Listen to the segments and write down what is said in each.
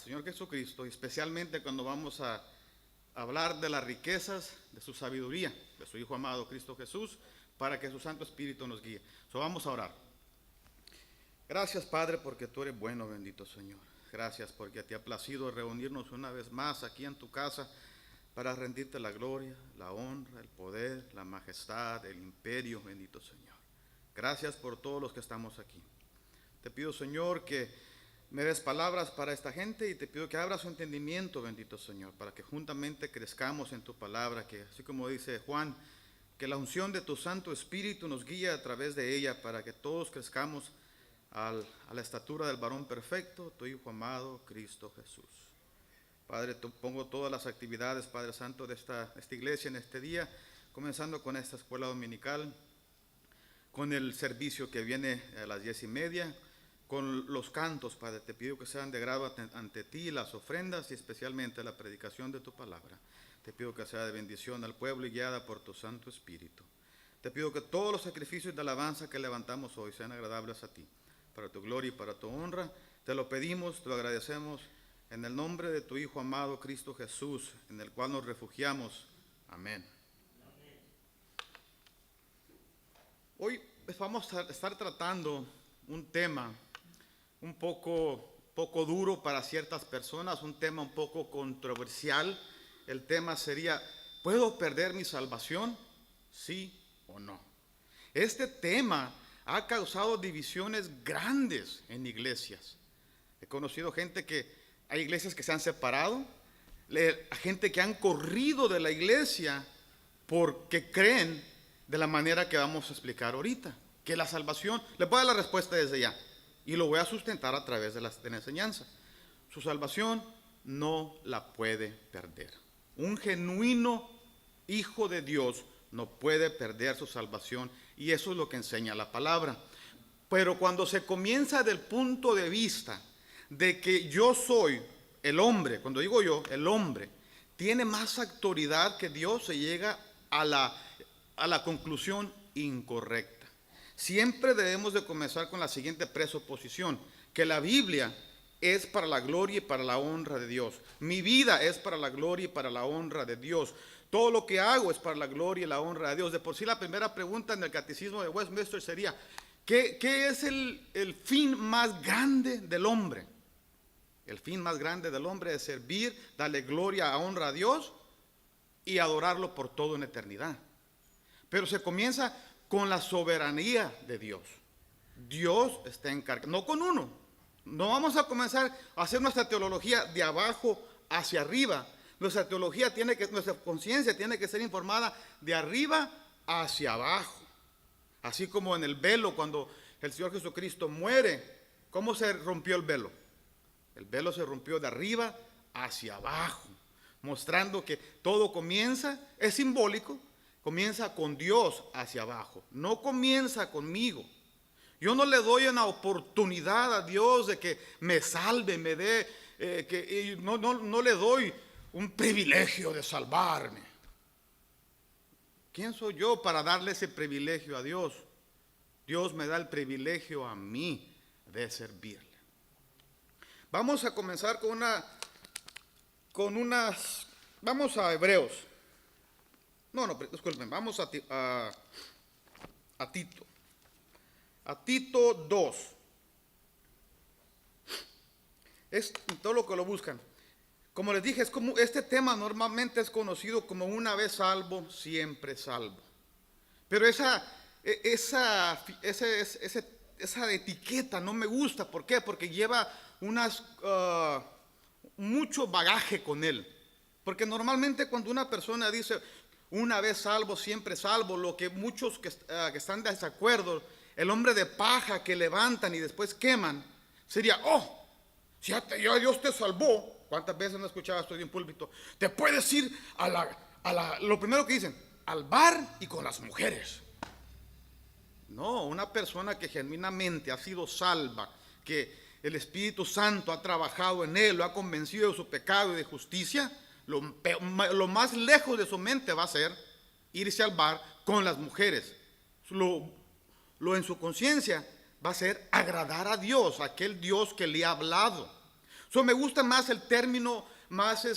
Señor Jesucristo, especialmente cuando vamos a hablar de las riquezas de su sabiduría, de su Hijo amado Cristo Jesús, para que su Santo Espíritu nos guíe. Vamos a orar. Gracias, Padre, porque tú eres bueno, bendito Señor. Gracias porque te ha placido reunirnos una vez más aquí en tu casa para rendirte la gloria, la honra, el poder, la majestad, el imperio, bendito Señor. Gracias por todos los que estamos aquí. Te pido, Señor, que me des palabras para esta gente y te pido que abras su entendimiento, bendito Señor, para que juntamente crezcamos en tu palabra, que así como dice Juan, que la unción de tu Santo Espíritu nos guíe a través de ella para que todos crezcamos a la estatura del varón perfecto, tu Hijo amado, Cristo Jesús. Padre, te pongo todas las actividades, Padre Santo, de esta iglesia en este día, comenzando con esta escuela dominical, con el servicio que viene a las 10:30, con los cantos, Padre. Te pido que sean de grado ante ti, las ofrendas y especialmente la predicación de tu palabra. Te pido que sea de bendición al pueblo y guiada por tu Santo Espíritu. Te pido que todos los sacrificios de alabanza que levantamos hoy sean agradables a ti, para tu gloria y para tu honra. Te lo pedimos, te lo agradecemos, en el nombre de tu Hijo amado Cristo Jesús, en el cual nos refugiamos. Amén. Hoy vamos a estar tratando un tema un poco duro para ciertas personas, un tema un poco controversial. El tema sería: ¿puedo perder mi salvación? ¿Sí o no? Este tema ha causado divisiones grandes en iglesias. He conocido hay iglesias que se han separado, gente que han corrido de la iglesia porque creen de la manera que vamos a explicar ahorita, que la salvación, les voy a dar la respuesta desde ya, y lo voy a sustentar a través de la enseñanza. Su salvación no la puede perder. Un genuino hijo de Dios no puede perder su salvación, y eso es lo que enseña la palabra. Pero cuando se comienza del punto de vista de que yo soy el hombre, cuando digo yo, el hombre tiene más autoridad que Dios, se llega a la conclusión incorrecta. Siempre debemos de comenzar con la siguiente presuposición: que la Biblia es para la gloria y para la honra de Dios. Mi vida es para la gloria y para la honra de Dios. Todo lo que hago es para la gloria y la honra de Dios. De por sí, la primera pregunta en el catecismo de Westminster sería: ¿qué es el fin más grande del hombre? El fin más grande del hombre es servir, darle gloria, honra a Dios y adorarlo por todo en eternidad. Pero se comienza con la soberanía de Dios. Dios está encargado, no con uno. No vamos a comenzar a hacer nuestra teología de abajo hacia arriba. Nuestra conciencia tiene que ser informada de arriba hacia abajo. Así como en el velo, cuando el Señor Jesucristo muere, ¿cómo se rompió el velo? El velo se rompió de arriba hacia abajo, mostrando que todo comienza, es simbólico, comienza con Dios hacia abajo, no comienza conmigo. Yo no le doy una oportunidad a Dios de que me salve, me dé, no le doy un privilegio de salvarme. ¿Quién soy yo para darle ese privilegio a Dios? Dios me da el privilegio a mí de servirle. Vamos a comenzar vamos a Hebreos. Disculpen, vamos a Tito. A Tito 2. Es todo lo que lo buscan. Como les dije, este tema normalmente es conocido como una vez salvo, siempre salvo. Pero esa etiqueta no me gusta. ¿Por qué? Porque lleva mucho bagaje con él. Porque normalmente cuando una persona dice una vez salvo, siempre salvo, lo que muchos que están de desacuerdo, el hombre de paja que levantan y después queman, sería: si ya Dios te salvó. ¿Cuántas veces no escuchaba esto en púlpito? Te puedes ir lo primero que dicen, al bar y con las mujeres. No, una persona que genuinamente ha sido salva, que el Espíritu Santo ha trabajado en él, lo ha convencido de su pecado y de justicia, lo más lejos de su mente va a ser irse al bar con las mujeres. Lo en su conciencia va a ser agradar a Dios, aquel Dios que le ha hablado. Me gusta más el término más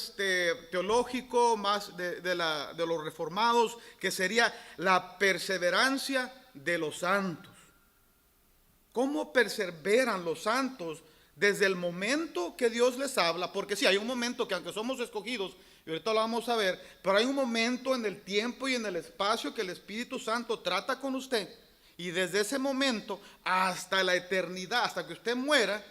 teológico, más de los reformados, que sería la perseverancia de los santos. ¿Cómo perseveran los santos desde el momento que Dios les habla? Porque sí, hay un momento que aunque somos escogidos, y ahorita lo vamos a ver, pero hay un momento en el tiempo y en el espacio que el Espíritu Santo trata con usted. Y desde ese momento hasta la eternidad, hasta que usted muera,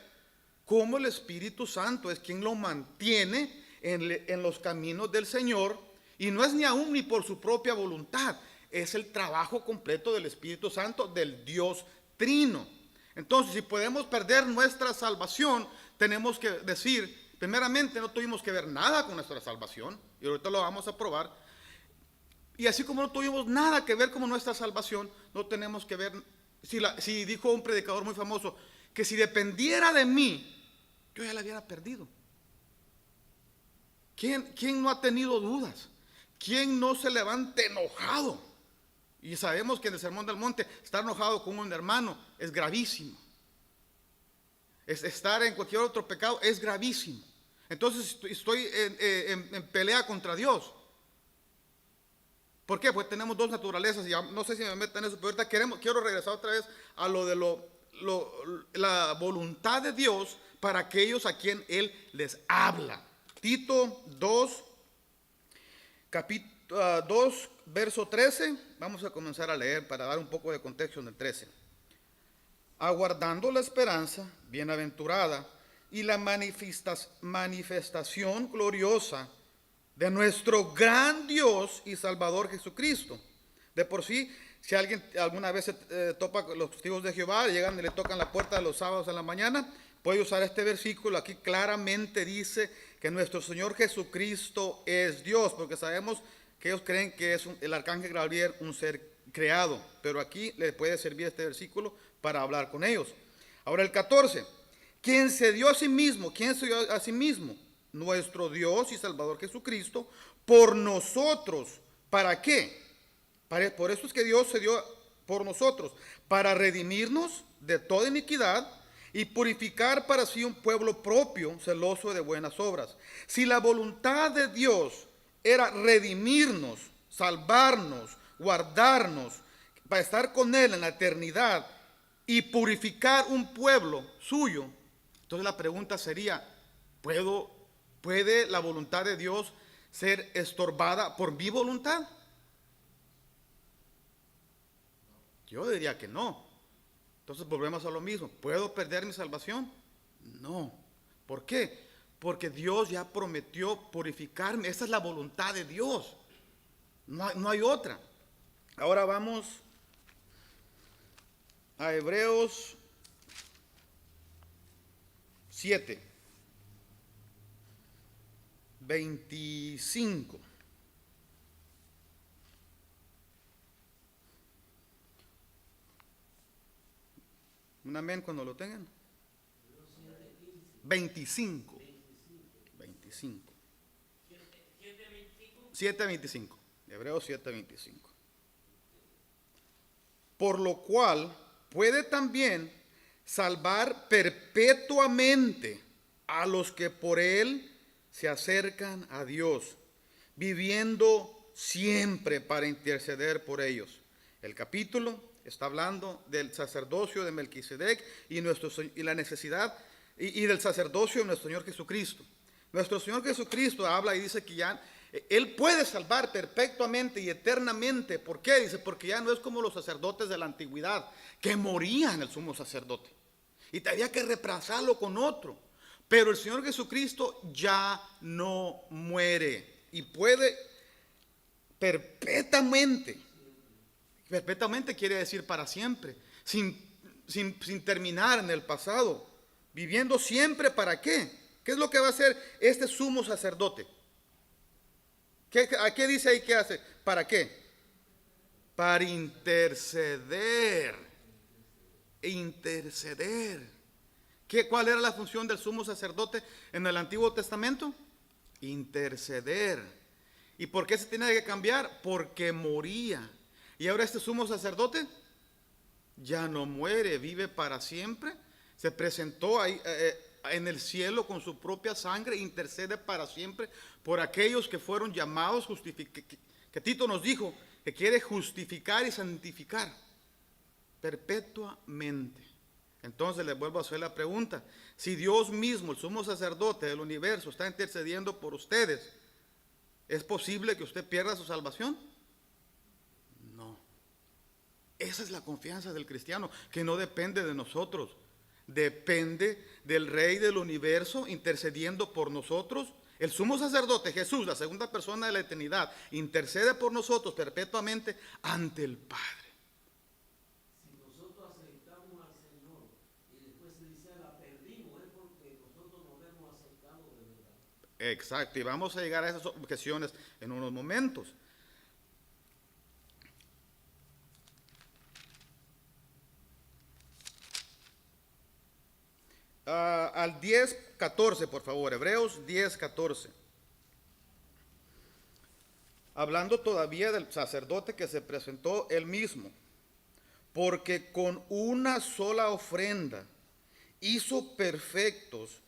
como el Espíritu Santo es quien lo mantiene en los caminos del Señor. Y no es ni aún ni por su propia voluntad, es el trabajo completo del Espíritu Santo, del Dios Trino. Entonces, si podemos perder nuestra salvación, tenemos que decir, primeramente, no tuvimos que ver nada con nuestra salvación, y ahorita lo vamos a probar. Y así como no tuvimos nada que ver con nuestra salvación, no tenemos que ver, si dijo un predicador muy famoso, que si dependiera de mí, yo ya la hubiera perdido. ¿Quién no ha tenido dudas? ¿Quién no se levanta enojado? Y sabemos que en el Sermón del Monte estar enojado con un hermano es gravísimo. Estar en cualquier otro pecado es gravísimo. Entonces estoy en pelea contra Dios. ¿Por qué? Pues tenemos dos naturalezas. Y no sé si me meto en eso, pero ahorita quiero regresar otra vez a lo de la voluntad de Dios para aquellos a quien Él les habla. Tito 2, capítulo 2, verso 13. Vamos a comenzar a leer para dar un poco de contexto en el 13. Aguardando la esperanza bienaventurada y la manifestación gloriosa de nuestro gran Dios y Salvador Jesucristo. De por sí, si alguien alguna vez se topa con los testigos de Jehová, llegan y le tocan la puerta los sábados en la mañana, puede usar este versículo. Aquí claramente dice que nuestro Señor Jesucristo es Dios, porque sabemos que ellos creen que es el arcángel Gabriel un ser creado, pero aquí le puede servir este versículo para hablar con ellos. Ahora el 14, ¿quién se dio a sí mismo? Nuestro Dios y Salvador Jesucristo, por nosotros. ¿Para qué? Por eso es que Dios se dio por nosotros, para redimirnos de toda iniquidad y purificar para sí un pueblo propio, celoso de buenas obras. Si la voluntad de Dios era redimirnos, salvarnos, guardarnos, para estar con Él en la eternidad y purificar un pueblo suyo, entonces la pregunta sería, ¿puede la voluntad de Dios ser estorbada por mi voluntad? Yo diría que no. Entonces volvemos a lo mismo. ¿Puedo perder mi salvación? No. ¿Por qué? Porque Dios ya prometió purificarme. Esa es la voluntad de Dios. No hay otra. Ahora vamos a Hebreos 7, 25. Un amén cuando lo tengan. 25. 7:25. Hebreos 7:25. Por lo cual puede también salvar perpetuamente a los que por él se acercan a Dios, viviendo siempre para interceder por ellos. El capítulo está hablando del sacerdocio de Melquisedec y la necesidad y del sacerdocio de nuestro Señor Jesucristo. Nuestro Señor Jesucristo habla y dice que ya Él puede salvar perpetuamente y eternamente. ¿Por qué? Dice, porque ya no es como los sacerdotes de la antigüedad, que morían el sumo sacerdote y había que reemplazarlo con otro. Pero el Señor Jesucristo ya no muere y puede perpetuamente. Perpetuamente quiere decir para siempre, sin terminar en el pasado, viviendo siempre. ¿Para qué? ¿Qué es lo que va a hacer este sumo sacerdote? ¿A qué dice ahí que hace? ¿Para qué? Para interceder. Interceder. ¿Cuál era la función del sumo sacerdote en el Antiguo Testamento? Interceder. ¿Y por qué se tiene que cambiar? Porque moría. Y ahora este sumo sacerdote ya no muere, vive para siempre. Se presentó ahí en el cielo con su propia sangre, intercede para siempre por aquellos que fueron llamados, que Tito nos dijo, que quiere justificar y santificar perpetuamente. Entonces les vuelvo a hacer la pregunta: si Dios mismo, el sumo sacerdote del universo, está intercediendo por ustedes, ¿es posible que usted pierda su salvación? No. Esa es la confianza del cristiano, que no depende de nosotros, depende del Rey del universo intercediendo por nosotros. El sumo sacerdote Jesús, la segunda persona de la eternidad, intercede por nosotros perpetuamente ante el Padre. Si nosotros aceptamos al Señor y después se dice la perdimos, es porque nosotros nos hemos acercado de verdad. Exacto, y vamos a llegar a esas objeciones en unos momentos. Al 10:14, por favor, Hebreos 10:14. Hablando todavía del sacerdote que se presentó él mismo, porque con una sola ofrenda hizo perfectos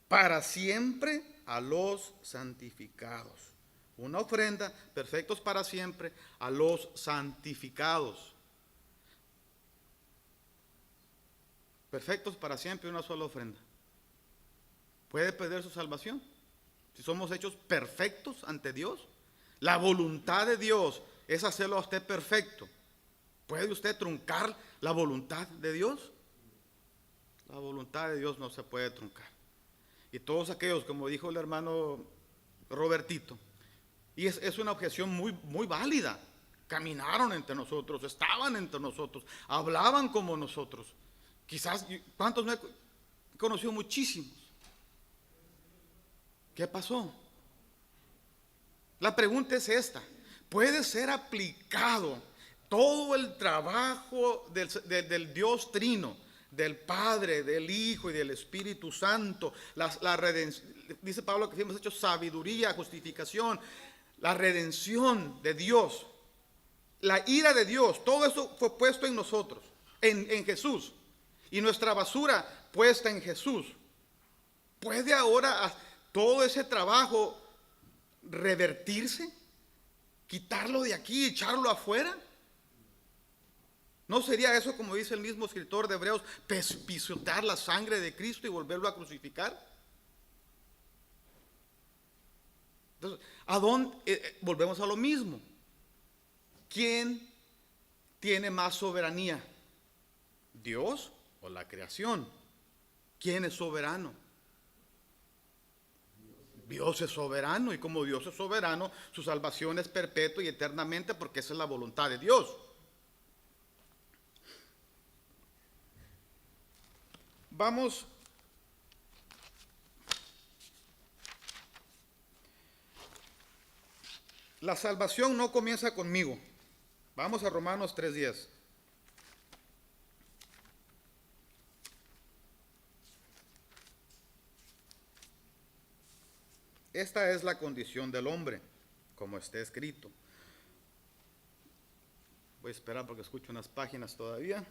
para siempre a los santificados. Una ofrenda, perfectos para siempre a los santificados. Perfectos para siempre, una sola ofrenda. ¿Puede perder su salvación? Si somos hechos perfectos ante Dios, la voluntad de Dios es hacerlo a usted perfecto. ¿Puede usted truncar la voluntad de Dios? La voluntad de Dios no se puede truncar. Y todos aquellos, como dijo el hermano Robertito, y es una objeción muy, muy válida, caminaron entre nosotros, estaban entre nosotros, hablaban como nosotros. Quizás, ¿cuántos no he conocido? Muchísimos. ¿Qué pasó? La pregunta es esta: ¿puede ser aplicado todo el trabajo del Dios Trino, del Padre, del Hijo y del Espíritu Santo, la redención? Dice Pablo que hemos hecho sabiduría, justificación, la redención de Dios, la ira de Dios, todo eso fue puesto en nosotros, en Jesús, y nuestra basura puesta en Jesús. ¿Puede ahora todo ese trabajo revertirse? ¿Quitarlo de aquí y echarlo afuera? ¿No sería eso, como dice el mismo escritor de Hebreos, pisotear la sangre de Cristo y volverlo a crucificar? Entonces, ¿a dónde? Volvemos a lo mismo. ¿Quién tiene más soberanía? ¿Dios o la creación? ¿Quién es soberano? Dios es soberano, y como Dios es soberano, su salvación es perpetua y eternamente, porque esa es la voluntad de Dios. Vamos la salvación no comienza conmigo. Vamos a Romanos 3:10. Esta es la condición del hombre, como está escrito. Voy a esperar porque escucho unas páginas todavía.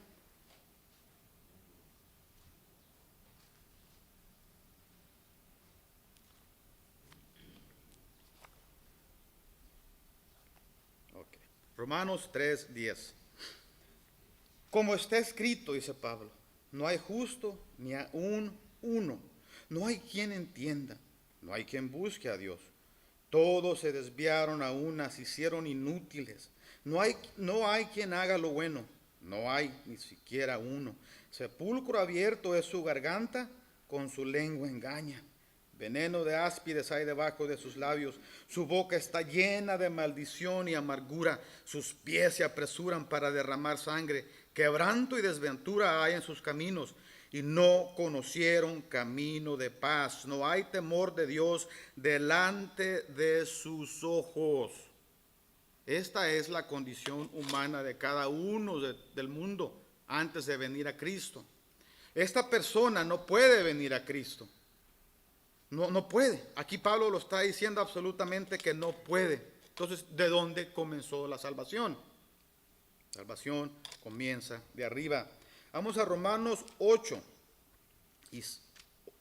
Okay. Romanos 3:10. Como está escrito, dice Pablo, no hay justo ni aún uno, no hay quien entienda, no hay quien busque a Dios. Todos se desviaron a una, se hicieron inútiles. No hay quien haga lo bueno, no hay ni siquiera uno. Sepulcro abierto es su garganta, con su lengua engaña. Veneno de áspides hay debajo de sus labios. Su boca está llena de maldición y amargura. Sus pies se apresuran para derramar sangre. Quebranto y desventura hay en sus caminos, y no conocieron camino de paz. No hay temor de Dios delante de sus ojos. Esta es la condición humana de cada uno del mundo antes de venir a Cristo. Esta persona no puede venir a Cristo. No puede. Aquí Pablo lo está diciendo absolutamente que no puede. Entonces, ¿de dónde comenzó la salvación? Salvación comienza de arriba. Vamos a Romanos 8,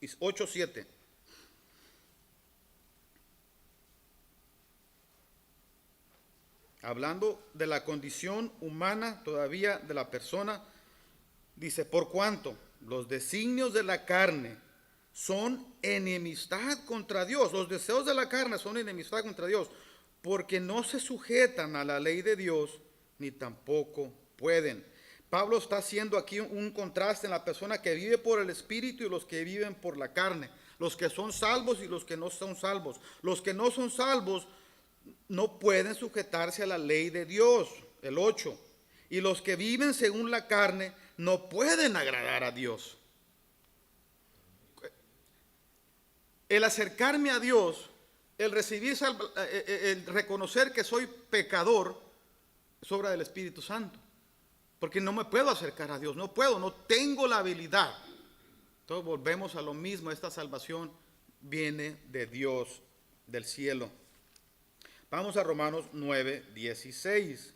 8:7. Hablando de la condición humana todavía de la persona, dice, por cuanto los designios de la carne son enemistad contra Dios. Los deseos de la carne son enemistad contra Dios, porque no se sujetan a la ley de Dios, ni tampoco pueden. Pablo está haciendo aquí un contraste en la persona que vive por el Espíritu y los que viven por la carne. Los que son salvos y los que no son salvos. Los que no son salvos no pueden sujetarse a la ley de Dios, el 8. Y los que viven según la carne no pueden agradar a Dios. El acercarme a Dios, el recibir, el reconocer que soy pecador, es obra del Espíritu Santo. Porque no me puedo acercar a Dios, no puedo, no tengo la habilidad. Entonces volvemos a lo mismo, esta salvación viene de Dios, del cielo. Vamos a Romanos 9:16.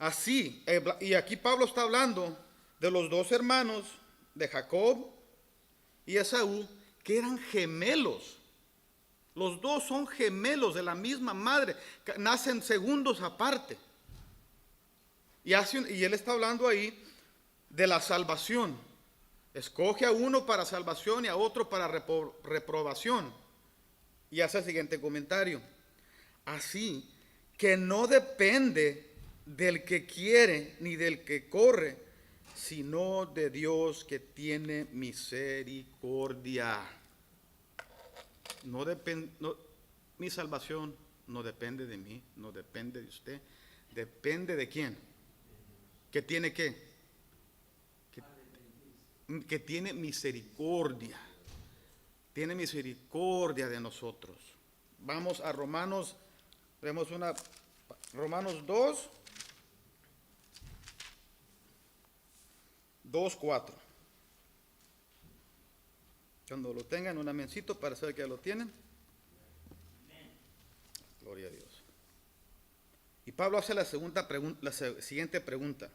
Así, y aquí Pablo está hablando de los dos hermanos, de Jacob y Esaú, que eran gemelos. Los dos son gemelos de la misma madre, nacen segundos aparte. Y él está hablando ahí de la salvación. Escoge a uno para salvación y a otro para reprobación. Y hace el siguiente comentario. Así que no depende del que quiere ni del que corre, sino de Dios que tiene misericordia. Mi salvación no depende de mí, no depende de usted. Depende de quién. ¿Que tiene qué? Que tiene misericordia. Tiene misericordia de nosotros. Vamos a Romanos, Romanos 2:4. Cuando lo tengan, un amencito para saber que ya lo tienen. Gloria a Dios. Y Pablo hace la siguiente pregunta.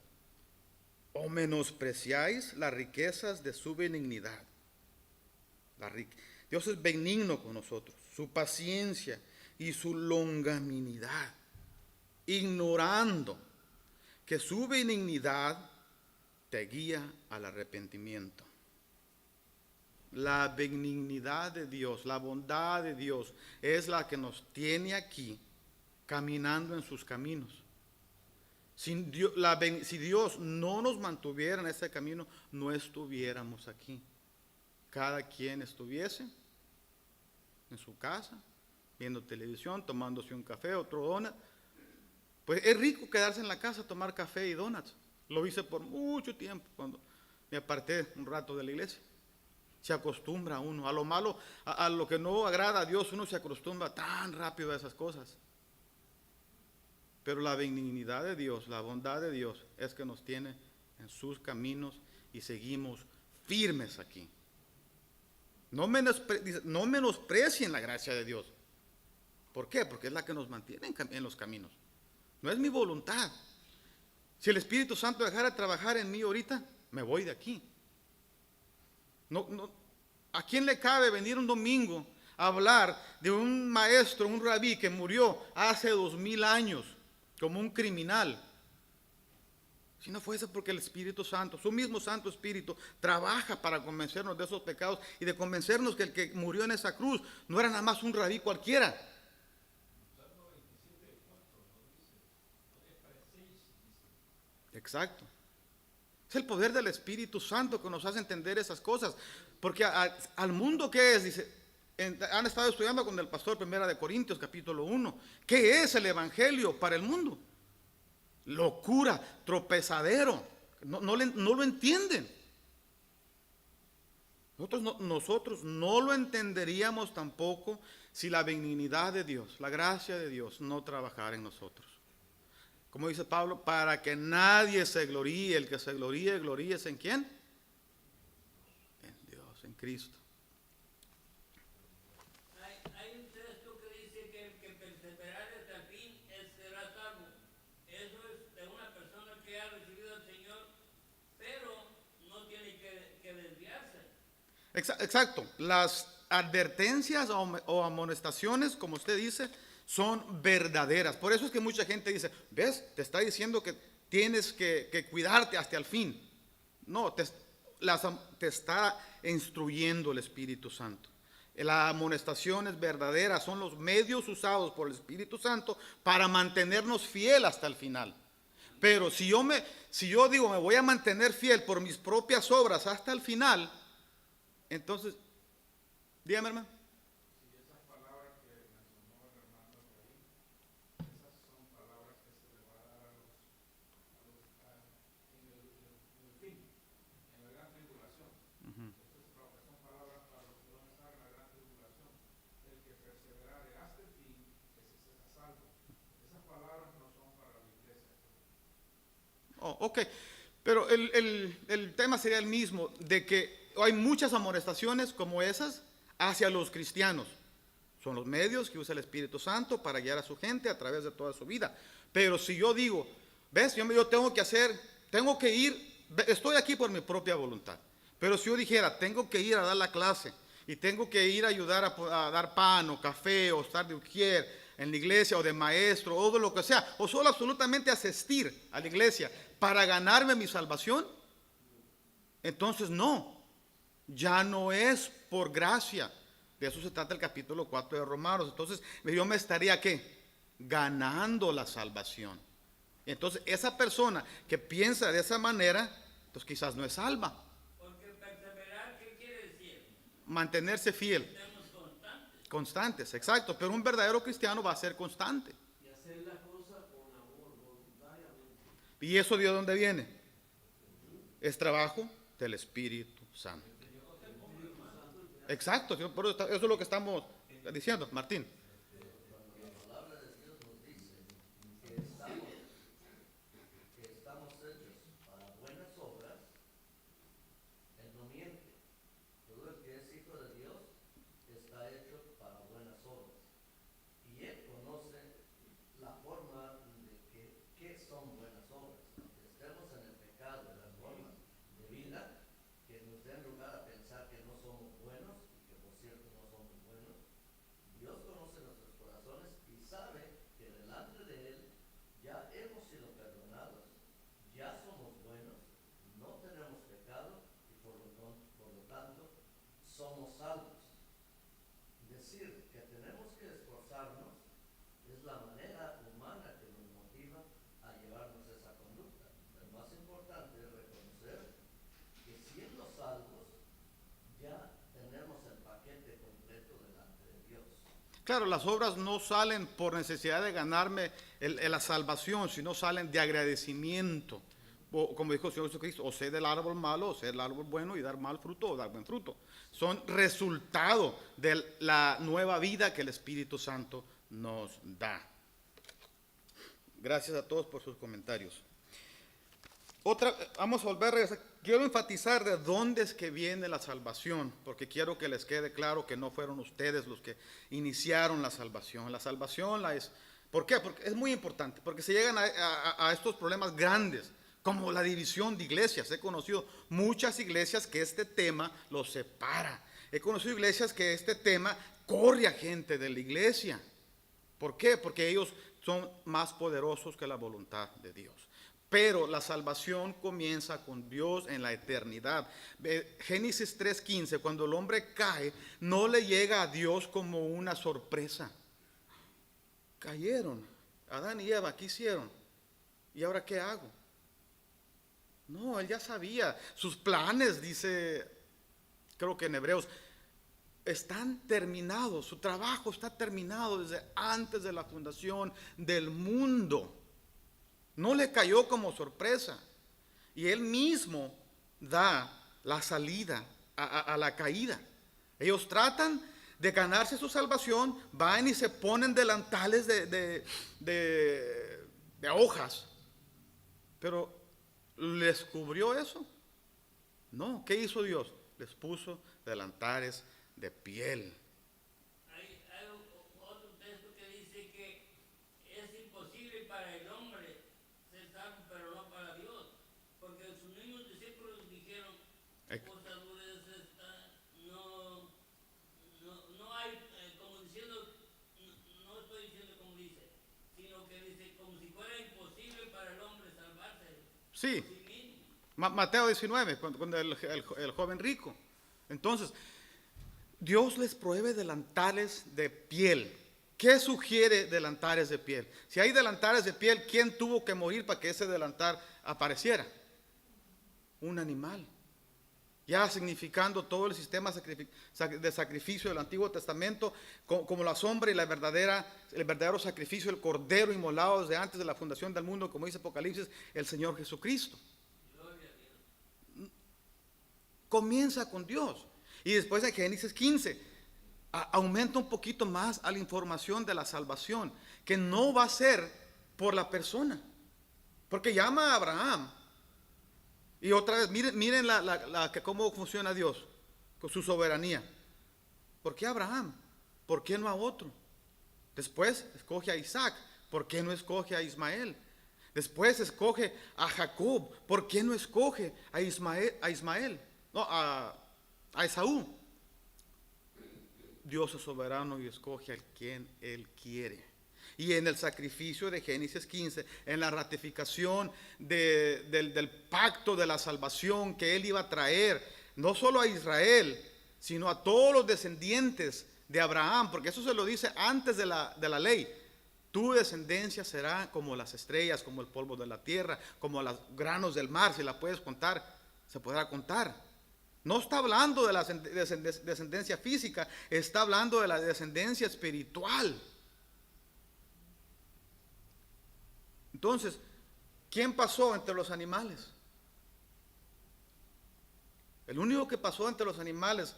¿O menospreciáis las riquezas de su benignidad? Dios es benigno con nosotros, su paciencia y su longanimidad, ignorando que su benignidad te guía al arrepentimiento. La benignidad de Dios, la bondad de Dios es la que nos tiene aquí caminando en sus caminos. Si Dios no nos mantuviera en ese camino, no estuviéramos aquí. Cada quien estuviese en su casa, viendo televisión, tomándose un café, otro donut. Pues es rico quedarse en la casa, tomar café y donuts. Lo hice por mucho tiempo, cuando me aparté un rato de la iglesia. Se acostumbra uno a lo malo, a lo que no agrada a Dios, uno se acostumbra tan rápido a esas cosas. Pero la benignidad de Dios, la bondad de Dios es que nos tiene en sus caminos y seguimos firmes aquí. No menosprecien la gracia de Dios. ¿Por qué? Porque es la que nos mantiene en los caminos. No es mi voluntad. Si el Espíritu Santo dejara de trabajar en mí ahorita, me voy de aquí. ¿A quién le cabe venir un domingo a hablar de un maestro, un rabí que murió hace 2000 años? Como un criminal. Si no fuese porque el Espíritu Santo, su mismo Santo Espíritu, trabaja para convencernos de esos pecados y de convencernos que el que murió en esa cruz no era nada más un rabí cualquiera. Exacto. Es el poder del Espíritu Santo que nos hace entender esas cosas. Porque al mundo, ¿qué es? Dice, han estado estudiando con el pastor 1 Corintios capítulo 1. ¿Qué es el evangelio para el mundo? Locura, tropezadero. No lo entienden. Nosotros no lo entenderíamos tampoco si la benignidad de Dios, la gracia de Dios no trabajara en nosotros. Como dice Pablo, para que nadie se gloríe, el que se gloríe, gloríese ¿en quién? En Dios, en Cristo. Hay un texto que dice que el que perseverare hasta el fin será salvo. Eso es de una persona que ha recibido al Señor, pero no tiene que desviarse. Exacto. Las advertencias o amonestaciones, como usted dice, son verdaderas. Por eso es que mucha gente dice, ¿ves? Te está diciendo que tienes que cuidarte hasta el fin. No, te está instruyendo el Espíritu Santo. Las amonestaciones verdaderas son los medios usados por el Espíritu Santo para mantenernos fiel hasta el final. Pero si yo digo me voy a mantener fiel por mis propias obras hasta el final, entonces, dígame, hermano. Si esas palabras que mencionó el hermano Efraín, esas son palabras que se le va a dar en el fin, en la gran tribulación. Son palabras para los que van a estar en la gran tribulación. El que perseverare hasta el fin, ese será salvo. Esas palabras no son para la iglesia. Oh, ok, pero el tema sería el mismo, de que hay muchas amonestaciones como esas hacia los cristianos. Son los medios que usa el Espíritu Santo para guiar a su gente a través de toda su vida. Pero si yo digo, ves, yo tengo que ir, estoy aquí por mi propia voluntad. Pero si yo dijera, tengo que ir a dar la clase y tengo que ir a ayudar a dar pan o café o estar de ujier en la iglesia o de maestro o de lo que sea, o solo absolutamente asistir a la iglesia para ganarme mi salvación, entonces no, ya no es por gracia. De eso se trata el capítulo 4 de Romanos. Entonces yo me estaría ¿qué? Ganando la salvación. Entonces esa persona que piensa de esa manera, pues quizás no es salva. Porque perseverar, ¿qué quiere decir? Mantenerse fiel. Estemos constantes. Constantes, exacto. Pero un verdadero cristiano va a ser constante. Y hacer las cosas con amor, voluntariamente. ¿Y eso de dónde viene? Es trabajo del Espíritu Santo. Exacto, eso es lo que estamos diciendo, Martín. Que estamos hechos para buenas obras, Él no miente. Todo el que es hijo de Dios está hecho para buenas obras. Y Él conoce la forma de qué son buenas obras. Aunque estemos en el pecado, en las formas de vida que nos den lugar a pensar que no somos buenos, y que por cierto no somos buenos, Dios conoce nuestros corazones y sabe que delante de Él ya hemos sido perdonados, ya somos buenos, no tenemos pecado y por lo tanto somos salvos. Decir que tenemos que esforzarnos es la manera humana que nos motiva a llevarnos esa conducta. Lo más importante es reconocer que siendo salvos ya tenemos el paquete completo delante de Dios. Claro, las obras no salen por necesidad de ganarme la salvación, sino salen de agradecimiento. O, como dijo el Señor Jesucristo, o sé del árbol malo, o sé del árbol bueno y dar mal fruto o dar buen fruto. Son resultado de la nueva vida que el Espíritu Santo nos da. Gracias a todos por sus comentarios. Vamos a volver a regresar. Quiero enfatizar de dónde es que viene la salvación, porque quiero que les quede claro que no fueron ustedes los que iniciaron la salvación. La salvación ¿por qué? Porque es muy importante, porque se llegan a estos problemas grandes, como la división de iglesias. He conocido muchas iglesias que este tema los separa. He conocido iglesias que este tema corre a gente de la iglesia. ¿Por qué? Porque ellos son más poderosos que la voluntad de Dios. Pero la salvación comienza con Dios en la eternidad. Génesis 3:15, cuando el hombre cae, no le llega a Dios como una sorpresa. Cayeron, Adán y Eva, ¿qué hicieron? ¿Y ahora qué hago? No, él ya sabía. Sus planes, dice, creo que en Hebreos, están terminados. Su trabajo está terminado desde antes de la fundación del mundo. No le cayó como sorpresa. Y él mismo da la salida a la caída. Ellos tratan de ganarse su salvación, van y se ponen delantales de hojas. Pero ¿les cubrió eso? No, ¿qué hizo Dios? Les puso delantales de piel. Hay otro texto que dice que es imposible para el hombre ser salvo, pero no para Dios. Porque sus mismos discípulos dijeron, cosa dura es esta, no Sí. Mateo 19, cuando el joven rico. Entonces, Dios les provee delantales de piel. ¿Qué sugiere delantales de piel? Si hay delantales de piel, ¿quién tuvo que morir para que ese delantal apareciera? Un animal. Ya significando todo el sistema de sacrificio del Antiguo Testamento como la sombra y el verdadero sacrificio, el cordero inmolado desde antes de la fundación del mundo, como dice Apocalipsis, el Señor Jesucristo. Comienza con Dios. Y después en Génesis 15 aumenta un poquito más a la información de la salvación, que no va a ser por la persona, porque llama a Abraham. Y otra vez, miren cómo funciona Dios con su soberanía. ¿Por qué a Abraham? ¿Por qué no a otro? Después escoge a Isaac. ¿Por qué no escoge a Ismael? Después escoge a Jacob. ¿Por qué no escoge a Ismael? No, a Esaú. Dios es soberano y escoge a quien Él quiere. Y en el sacrificio de Génesis 15, en la ratificación del pacto de la salvación que Él iba a traer, no solo a Israel, sino a todos los descendientes de Abraham, porque eso se lo dice antes de la ley. Tu descendencia será como las estrellas, como el polvo de la tierra, como los granos del mar. Si la puedes contar, se podrá contar. No está hablando de la descendencia física, está hablando de la descendencia espiritual. Entonces, ¿quién pasó entre los animales? El único que pasó entre los animales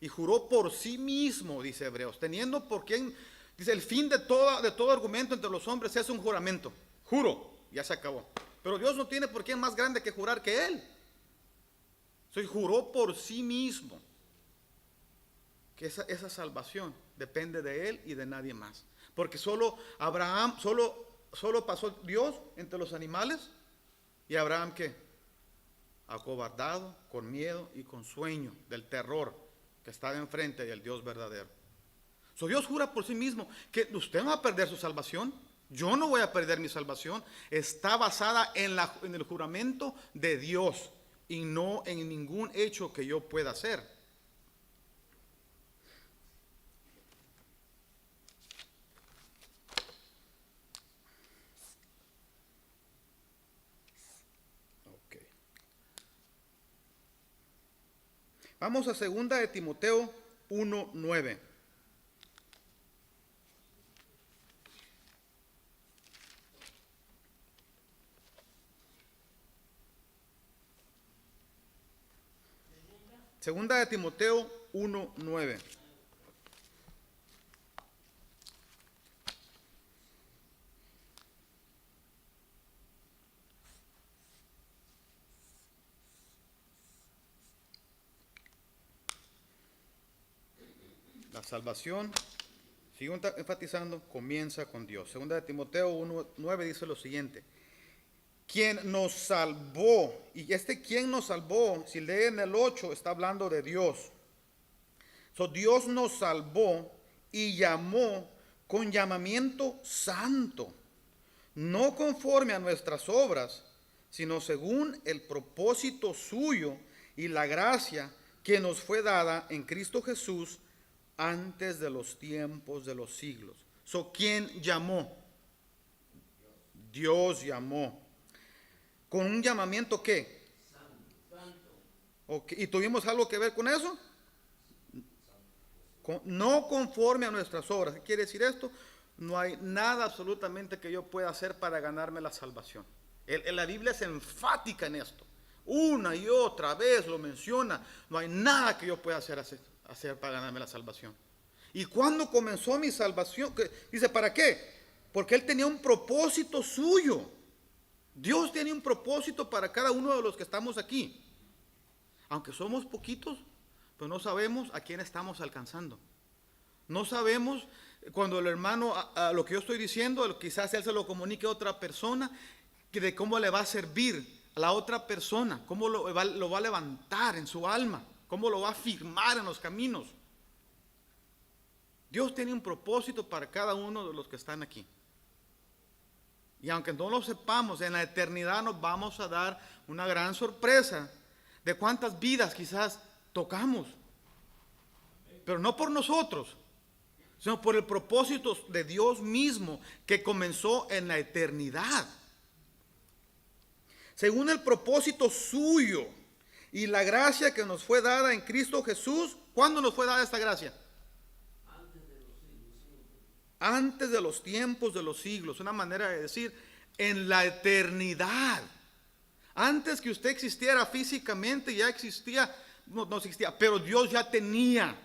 y juró por sí mismo, dice Hebreos, teniendo por quien, dice, el fin de todo argumento entre los hombres es un juramento. Juro, ya se acabó. Pero Dios no tiene por quién más grande que jurar que Él. Juró por sí mismo que esa salvación depende de Él y de nadie más. Porque solo pasó Dios entre los animales, y Abraham ¿qué? Acobardado, con miedo y con sueño del terror que estaba enfrente del Dios verdadero. Dios jura por sí mismo que usted no va a perder su salvación, yo no voy a perder mi salvación. Está basada en el juramento de Dios y no en ningún hecho que yo pueda hacer. Okay. Vamos a 2 de Timoteo 1:9. Segunda de Timoteo 1:9. La salvación, sigo enfatizando, comienza con Dios. Segunda de Timoteo 1:9 dice lo siguiente: quien nos salvó, y quien nos salvó, si leen el 8, está hablando de Dios. Dios nos salvó y llamó con llamamiento santo, no conforme a nuestras obras, sino según el propósito suyo y la gracia que nos fue dada en Cristo Jesús antes de los tiempos de los siglos. ¿Quién llamó? Dios llamó. ¿Con un llamamiento qué? Santo. Okay. ¿Y tuvimos algo que ver con eso? No conforme a nuestras obras. ¿Qué quiere decir esto? No hay nada absolutamente que yo pueda hacer para ganarme la salvación. La Biblia es enfática en esto. Una y otra vez lo menciona. No hay nada que yo pueda hacer para ganarme la salvación. ¿Y cuándo comenzó mi salvación? Dice, ¿para qué? Porque Él tenía un propósito suyo. Dios tiene un propósito para cada uno de los que estamos aquí. Aunque somos poquitos, pues no sabemos a quién estamos alcanzando. No sabemos cuando el hermano, a lo que yo estoy diciendo, quizás él se lo comunique a otra persona, de cómo le va a servir a la otra persona, cómo lo va a levantar en su alma, cómo lo va a afirmar en los caminos. Dios tiene un propósito para cada uno de los que están aquí. Y aunque no lo sepamos, en la eternidad nos vamos a dar una gran sorpresa de cuántas vidas quizás tocamos. Pero no por nosotros, sino por el propósito de Dios mismo que comenzó en la eternidad. Según el propósito suyo y la gracia que nos fue dada en Cristo Jesús. ¿Cuándo nos fue dada esta gracia? Antes de los tiempos de los siglos. Una manera de decir, en la eternidad. Antes que usted existiera físicamente, ya existía, no existía, pero Dios ya tenía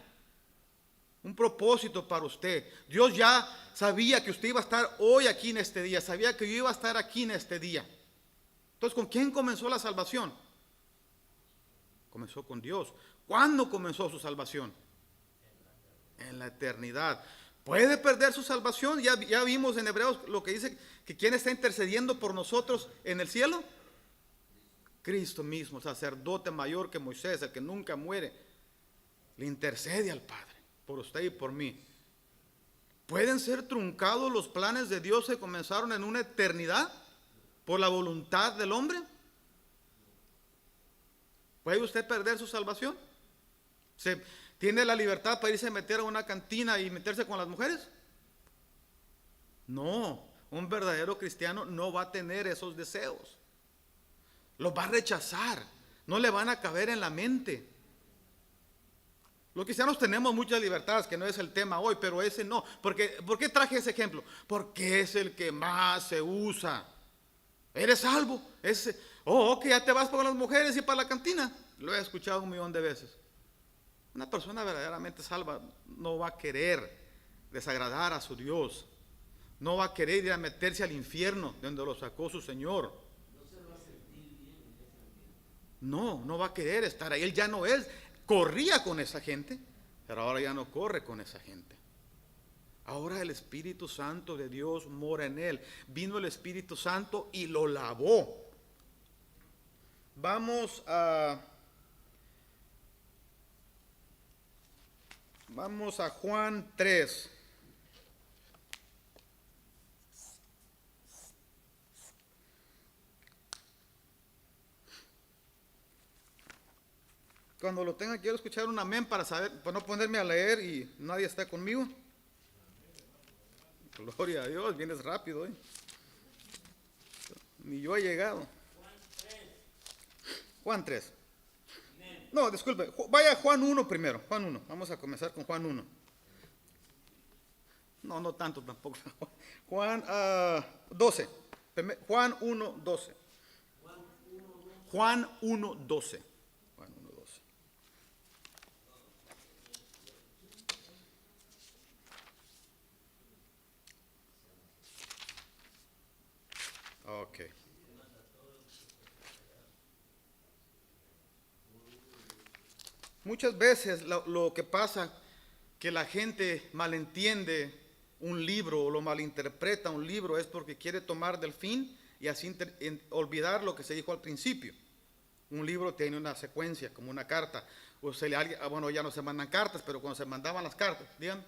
un propósito para usted. Dios ya sabía que usted iba a estar hoy aquí en este día, sabía que yo iba a estar aquí en este día. Entonces, ¿con quién comenzó la salvación? Comenzó con Dios. ¿Cuándo comenzó su salvación? En la eternidad. ¿Puede perder su salvación? Ya vimos en Hebreos lo que dice, que quién está intercediendo por nosotros en el cielo. Cristo mismo, sacerdote mayor que Moisés, el que nunca muere, le intercede al Padre por usted y por mí. ¿Pueden ser truncados los planes de Dios que comenzaron en una eternidad por la voluntad del hombre? ¿Puede usted perder su salvación? ¿Tiene la libertad para irse a meter a una cantina y meterse con las mujeres? No, un verdadero cristiano no va a tener esos deseos. Los va a rechazar, no le van a caber en la mente. Los cristianos tenemos muchas libertades, que no es el tema hoy, pero ese no. ¿Por qué traje ese ejemplo? Porque es el que más se usa. Eres salvo. Ok, ya te vas con las mujeres y para la cantina. Lo he escuchado 1,000,000 de veces. Una persona verdaderamente salva no va a querer desagradar a su Dios. No va a querer ir a meterse al infierno de donde lo sacó su Señor. No va a querer estar ahí. Él ya no corría con esa gente, pero ahora ya no corre con esa gente. Ahora el Espíritu Santo de Dios mora en él. Vino el Espíritu Santo y lo lavó. Vamos a Juan 3. Cuando lo tenga, quiero escuchar un amén para no ponerme a leer y nadie está conmigo. Gloria a Dios, vienes rápido, Ni yo he llegado. Juan 3. No, disculpe, vaya a Juan 1 primero. Juan 1, vamos a comenzar con Juan 1. No tanto tampoco. Juan 12. Juan 1, 12. Juan 1, 12. Ok. Muchas veces lo que pasa, que la gente malentiende un libro o lo malinterpreta un libro, es porque quiere tomar del fin y así olvidar lo que se dijo al principio. Un libro tiene una secuencia, como una carta. Bueno, ya no se mandan cartas, pero cuando se mandaban las cartas, digan.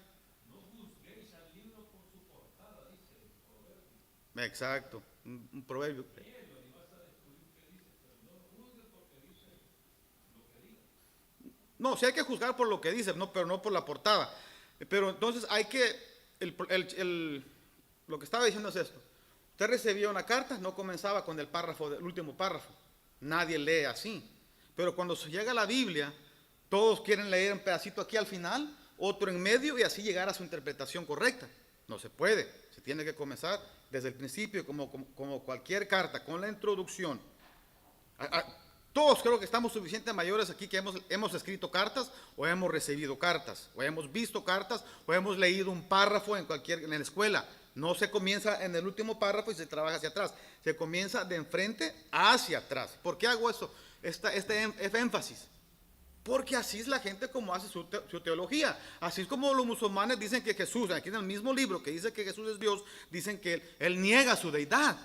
No juzguéis al libro por su portada, dice el proverbio. Exacto, un proverbio. No, sí hay que juzgar por lo que dice, no, pero no por la portada. Pero entonces lo que estaba diciendo es esto. Usted recibía una carta, no comenzaba con el último párrafo. Nadie lee así. Pero cuando se llega a la Biblia, todos quieren leer un pedacito aquí al final, otro en medio y así llegar a su interpretación correcta. No se puede. Se tiene que comenzar desde el principio, como cualquier carta, con la introducción. Todos creo que estamos suficientemente mayores aquí que hemos escrito cartas o hemos recibido cartas, o hemos visto cartas o hemos leído un párrafo en la escuela. No se comienza en el último párrafo y se trabaja hacia atrás. Se comienza de enfrente hacia atrás. ¿Por qué hago eso? Este énfasis. Porque así es la gente como hace su teología. Así es como los musulmanes dicen que Jesús, aquí en el mismo libro que dice que Jesús es Dios, dicen que él niega su deidad.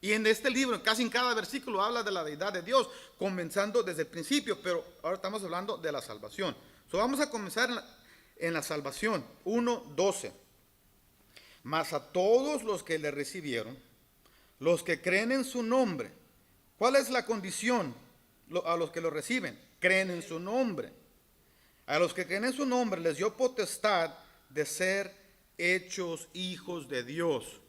Y en este libro, casi en cada versículo, habla de la deidad de Dios, comenzando desde el principio, pero ahora estamos hablando de la salvación. Vamos a comenzar en la salvación, 1:12. Mas a todos los que le recibieron, los que creen en su nombre. ¿Cuál es la condición a los que lo reciben? Creen en su nombre. A los que creen en su nombre les dio potestad de ser hechos hijos de Dios.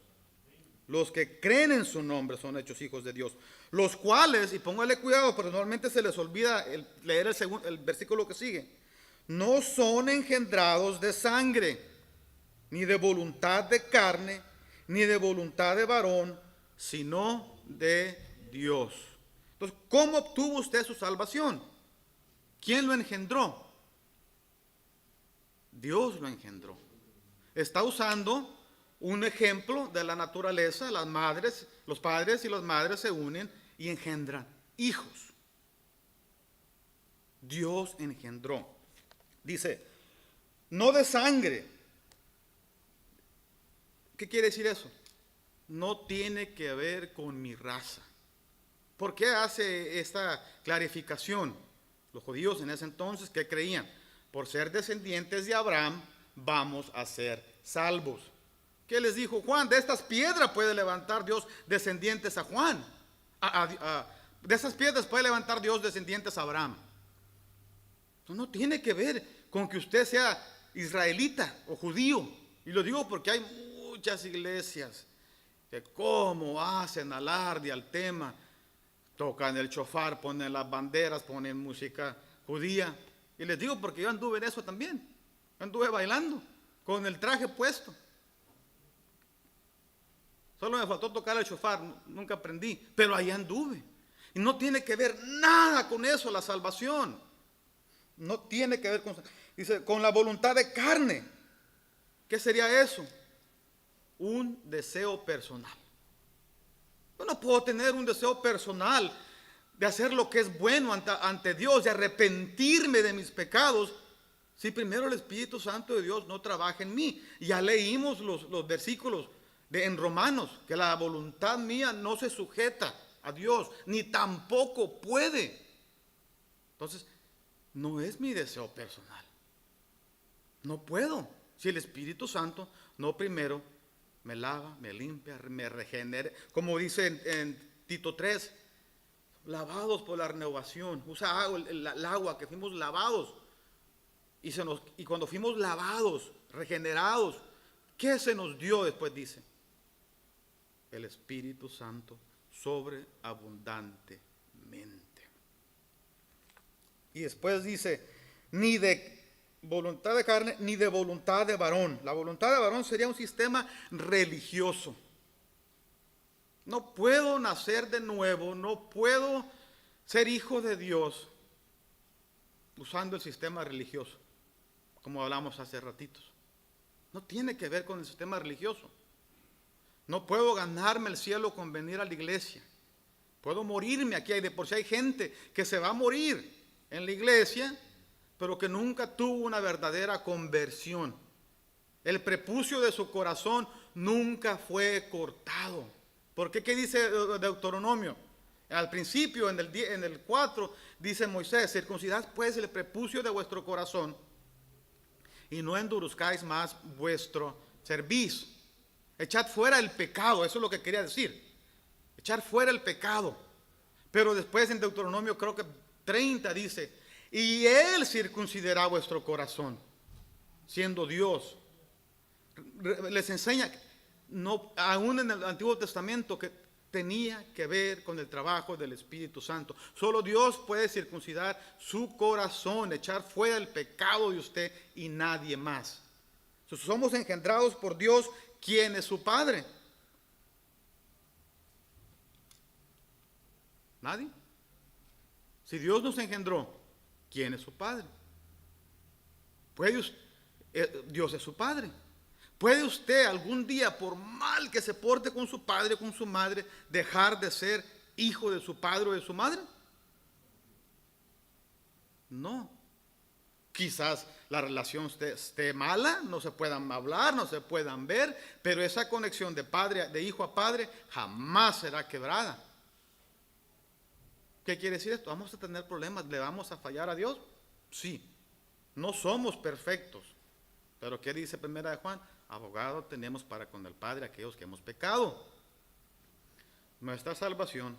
Los que creen en su nombre son hechos hijos de Dios. Los cuales, y póngale cuidado, porque normalmente se les olvida leer el versículo que sigue. No son engendrados de sangre, ni de voluntad de carne, ni de voluntad de varón, sino de Dios. Entonces, ¿cómo obtuvo usted su salvación? ¿Quién lo engendró? Dios lo engendró. Está usando un ejemplo de la naturaleza. Las madres, los padres y las madres se unen y engendran hijos. Dios engendró. Dice, no de sangre. ¿Qué quiere decir eso? No tiene que ver con mi raza. ¿Por qué hace esta clarificación? Los judíos en ese entonces, ¿qué creían? Por ser descendientes de Abraham, vamos a ser salvos. ¿Qué les dijo Juan? De estas piedras puede levantar Dios descendientes a Juan. De esas piedras puede levantar Dios descendientes a Abraham. Eso no tiene que ver con que usted sea israelita o judío. Y lo digo porque hay muchas iglesias que como hacen alarde al tema, tocan el shofar, ponen las banderas, ponen música judía. Y les digo porque yo anduve en eso también. Yo anduve bailando con el traje puesto. Solo me faltó tocar el shofar, nunca aprendí, pero ahí anduve. Y no tiene que ver nada con eso, la salvación. No tiene que ver con, dice, con la voluntad de carne. ¿Qué sería eso? Un deseo personal. Yo no puedo tener un deseo personal de hacer lo que es bueno ante Dios, de arrepentirme de mis pecados, si primero el Espíritu Santo de Dios no trabaja en mí. Ya leímos los versículos en Romanos, que la voluntad mía no se sujeta a Dios, ni tampoco puede. Entonces, no es mi deseo personal. No puedo. Si el Espíritu Santo no primero me lava, me limpia, me regenera, como dice en Tito 3, lavados por la renovación. Usa el agua que fuimos lavados. Y cuando fuimos lavados, regenerados, ¿qué se nos dio después? Dice, el Espíritu Santo sobreabundantemente. Y después dice, ni de voluntad de carne, ni de voluntad de varón. La voluntad de varón sería un sistema religioso. No puedo nacer de nuevo, no puedo ser hijo de Dios usando el sistema religioso, como hablamos hace ratitos. No tiene que ver con el sistema religioso. No puedo ganarme el cielo con venir a la iglesia. Puedo morirme aquí. De por sí hay gente que se va a morir en la iglesia, pero que nunca tuvo una verdadera conversión. El prepucio de su corazón nunca fue cortado. ¿Por qué? ¿Qué dice Deuteronomio? Al principio, en el 4, dice Moisés, circuncidad pues el prepucio de vuestro corazón y no endurezcáis más vuestro cerviz. Echad fuera el pecado, eso es lo que quería decir. Echar fuera el pecado. Pero después en Deuteronomio creo que 30 dice, y Él circuncidará vuestro corazón, siendo Dios. Les enseña, no, aún en el Antiguo Testamento, que tenía que ver con el trabajo del Espíritu Santo. Solo Dios puede circuncidar su corazón, echar fuera el pecado de usted y nadie más. Entonces, somos engendrados por Dios, quien es su Padre. ¿Nadie? Si Dios nos engendró, ¿quién es su Padre? Dios es su Padre. ¿Puede usted algún día, por mal que se porte con su padre o con su madre, dejar de ser hijo de su padre o de su madre? No. Quizás la relación esté mala, no se puedan hablar, no se puedan ver, pero esa conexión de hijo a padre jamás será quebrada. ¿Qué quiere decir esto? ¿Vamos a tener problemas? ¿Le vamos a fallar a Dios? Sí. No somos perfectos. Pero ¿qué dice 1 de Juan? Abogado tenemos para con el Padre aquellos que hemos pecado. Nuestra salvación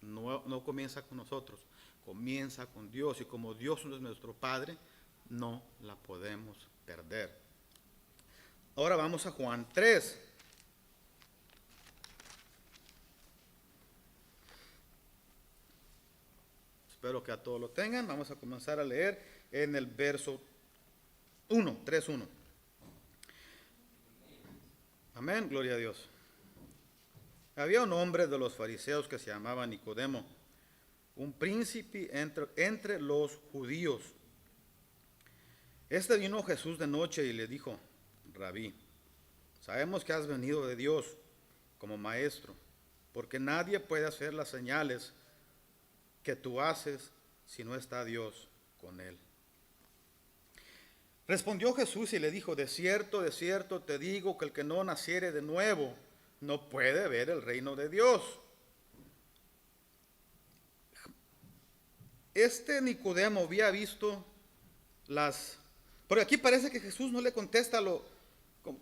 no comienza con nosotros, comienza con Dios, y como Dios es nuestro Padre, no la podemos perder. Ahora vamos a Juan 3. Espero que a todos lo tengan. Vamos a comenzar a leer en el verso 1, 3:1. Amén, gloria a Dios. Había un hombre de los fariseos que se llamaba Nicodemo, un príncipe entre los judíos. Este vino a Jesús de noche y le dijo: Rabí, sabemos que has venido de Dios como maestro, porque nadie puede hacer las señales que tú haces si no está Dios con él. Respondió Jesús y le dijo: de cierto te digo que el que no naciere de nuevo no puede ver el reino de Dios. Este Nicodemo había visto porque aquí parece que Jesús no le contesta